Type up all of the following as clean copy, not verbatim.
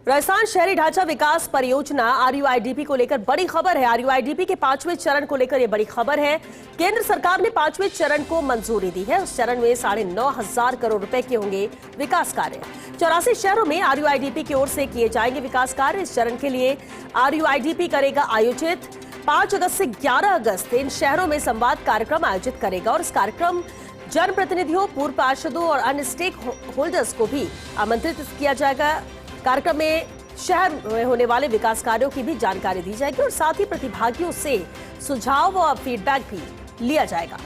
राजस्थान शहरी ढांचा विकास परियोजना आरयूआईडीपी को लेकर बड़ी खबर है। आरयूआईडीपी के 5वें चरण को लेकर यह बड़ी खबर है। केंद्र सरकार ने 5वें चरण को मंजूरी दी है। उस चरण में 9,500 करोड़ रुपए के होंगे विकास कार्य। 84 शहरों में आरयूआईडीपी की ओर से किए जाएंगे विकास कार्य। इस चरण के लिए आरयूआईडीपी करेगा आयोजित 5 अगस्त से 11 अगस्त इन शहरों में संवाद कार्यक्रम आयोजित करेगा और इस कार्यक्रम जनप्रतिनिधियों, पूर्व पार्षदों और अन्य स्टेक होल्डर्स को भी आमंत्रित किया जाएगा। कार्यक्रम में शहर में होने वाले विकास कार्यों की भी जानकारी दी जाएगी और साथ ही प्रतिभागियों से सुझाव और फीडबैक भी लिया जाएगा।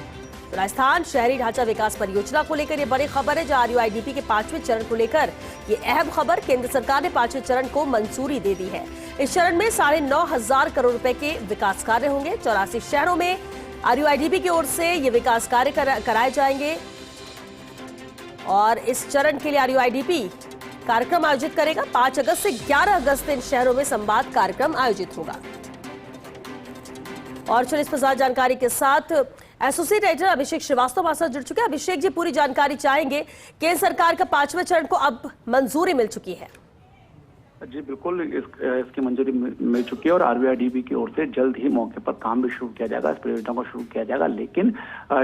राजस्थान शहरी ढांचा विकास परियोजना को लेकर ये बड़ी खबर है। जो आरयूआईडीपी के 5वें चरण को लेकर ये अहम खबर, केंद्र सरकार ने 5वें चरण को मंजूरी दे दी है। इस चरण में 9,500 करोड़ रुपए के विकास कार्य होंगे। 84 शहरों में आरयूआईडीपी की ओर से ये विकास कार्य कराए जाएंगे और इस चरण के लिए आरयूआईडीपी कार्यक्रम आयोजित करेगा। 5 अगस्त से 11 अगस्त इन शहरों में संवाद कार्यक्रम आयोजित होगा। और चलिए इस पर ज्यादा जानकारी के साथ एसोसिएट एडिटर अभिषेक श्रीवास्तव हमारे साथ जुड़ चुके हैं। अभिषेक जी, पूरी जानकारी चाहेंगे। केंद्र सरकार का 5वें चरण को अब मंजूरी मिल चुकी है। जी बिल्कुल, इसकी मंजूरी मिल चुकी है और आरयूआईडीपी की ओर से जल्द ही मौके पर काम भी शुरू किया जाएगा। इस परियोजना को शुरू किया जाएगा, लेकिन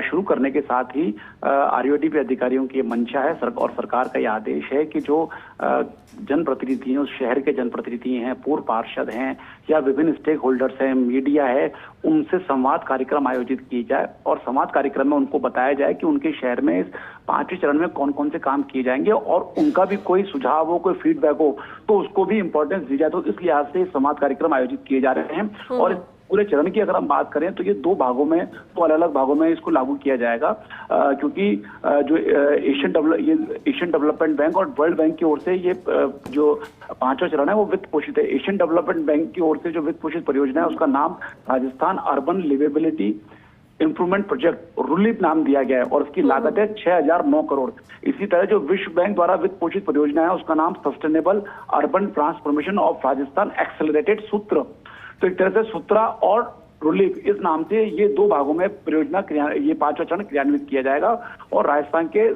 शुरू करने के साथ ही आरयूआईडीपी अधिकारियों की मंशा है और सरकार का यह आदेश है कि जो जनप्रतिनिधि, उस शहर के जनप्रतिनिधि हैं, पूर्व पार्षद हैं या विभिन्न स्टेक होल्डर्स हैं, मीडिया है, उनसे संवाद कार्यक्रम आयोजित किए जाए और संवाद कार्यक्रम में उनको बताया जाए कि उनके शहर में इस 5वें चरण में कौन कौन से काम किए जाएंगे और उनका भी कोई सुझाव हो, कोई फीडबैक हो तो उसको भी इंपॉर्टेंस दी जाए। तो इस लिहाज से संवाद कार्यक्रम आयोजित किए जा रहे हैं और पूरे चरण की अगर हम बात करें तो ये दो अलग अलग भागों में इसको लागू किया जाएगा, क्योंकि जो एशियन डेवलपमेंट बैंक और वर्ल्ड बैंक की ओर से ये जो 5वां चरण है वो वित्त पोषित है। एशियन डेवलपमेंट बैंक की ओर से जो वित्त पोषित परियोजना है उसका नाम Rajasthan urban liveability improvement project RULIP नाम दिया गया है और उसकी लागत है 6,009 करोड़। इसी तरह जो विश्व बैंक द्वारा वित्त पोषित परियोजना है उसका नाम sustainable urban transformation of Rajasthan accelerated सूत्र। तो एक तरह से सूत्रा और रुलिप इस नाम से ये दो भागों में परियोजना ये 5वां चरण क्रियान्वित किया जाएगा और राजस्थान के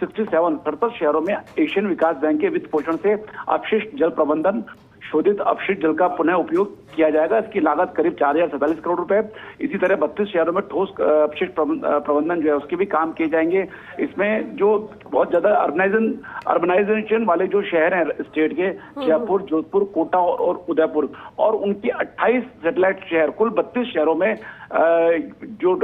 67 शहरों में एशियन विकास बैंक के वित्त पोषण से अपशिष्ट जल प्रबंधन, शोधित अपशिष्ट जल का पुनः उपयोग किया जाएगा। इसकी लागत करीब 4,047 करोड़ रुपए। इसी तरह 32 शहरों में ठोस अपशिष्ट प्रबंधन जो है उसके भी काम किए जाएंगे। इसमें जो बहुत ज्यादा अर्बनाइजेशन वाले जो शहर हैं स्टेट के, जयपुर, जोधपुर, कोटा और उदयपुर और उनकी 28 सैटेलाइट शहर, कुल 32 शहरों में जो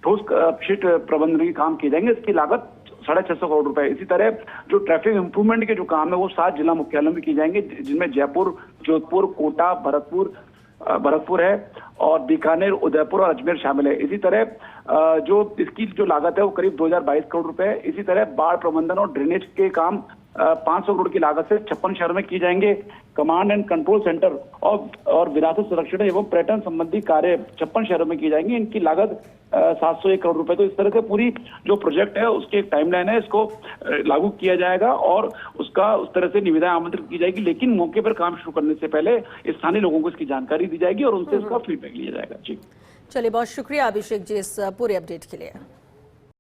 ठोस अपशिष्ट प्रबंधन के काम किए जाएंगे। इसकी लागत 650 करोड़ रुपए। इसी तरह जो ट्रैफिक इंप्रूवमेंट के जो काम है वो 7 जिला मुख्यालयों में किए जाएंगे, जिनमें जयपुर, जोधपुर, कोटा, भरतपुर है और बीकानेर, उदयपुर और अजमेर शामिल है। इसी तरह जो इसकी जो लागत है वो करीब 2022 करोड़ रुपए है। इसी तरह बाढ़ प्रबंधन और ड्रेनेज के काम 500 करोड़ की लागत से 56 शहरों में किए जाएंगे। कमांड एंड कंट्रोल सेंटर और विरासत संरक्षण एवं पर्यटन संबंधी कार्य 56 शहरों में किए जाएंगे। इनकी लागत 701 करोड़ रुपए। तो इस तरह से पूरी जो प्रोजेक्ट है उसकी एक टाइमलाइन है, इसको लागू किया जाएगा और उसका उस तरह से निविदाएं आमंत्रित की जाएगी, लेकिन मौके पर काम शुरू करने से पहले स्थानीय लोगों को इसकी जानकारी दी जाएगी और उनसे इसका फीडबैक लिया जाएगा। जी चलिए, बहुत शुक्रिया अभिषेक जी इस पूरे अपडेट के लिए।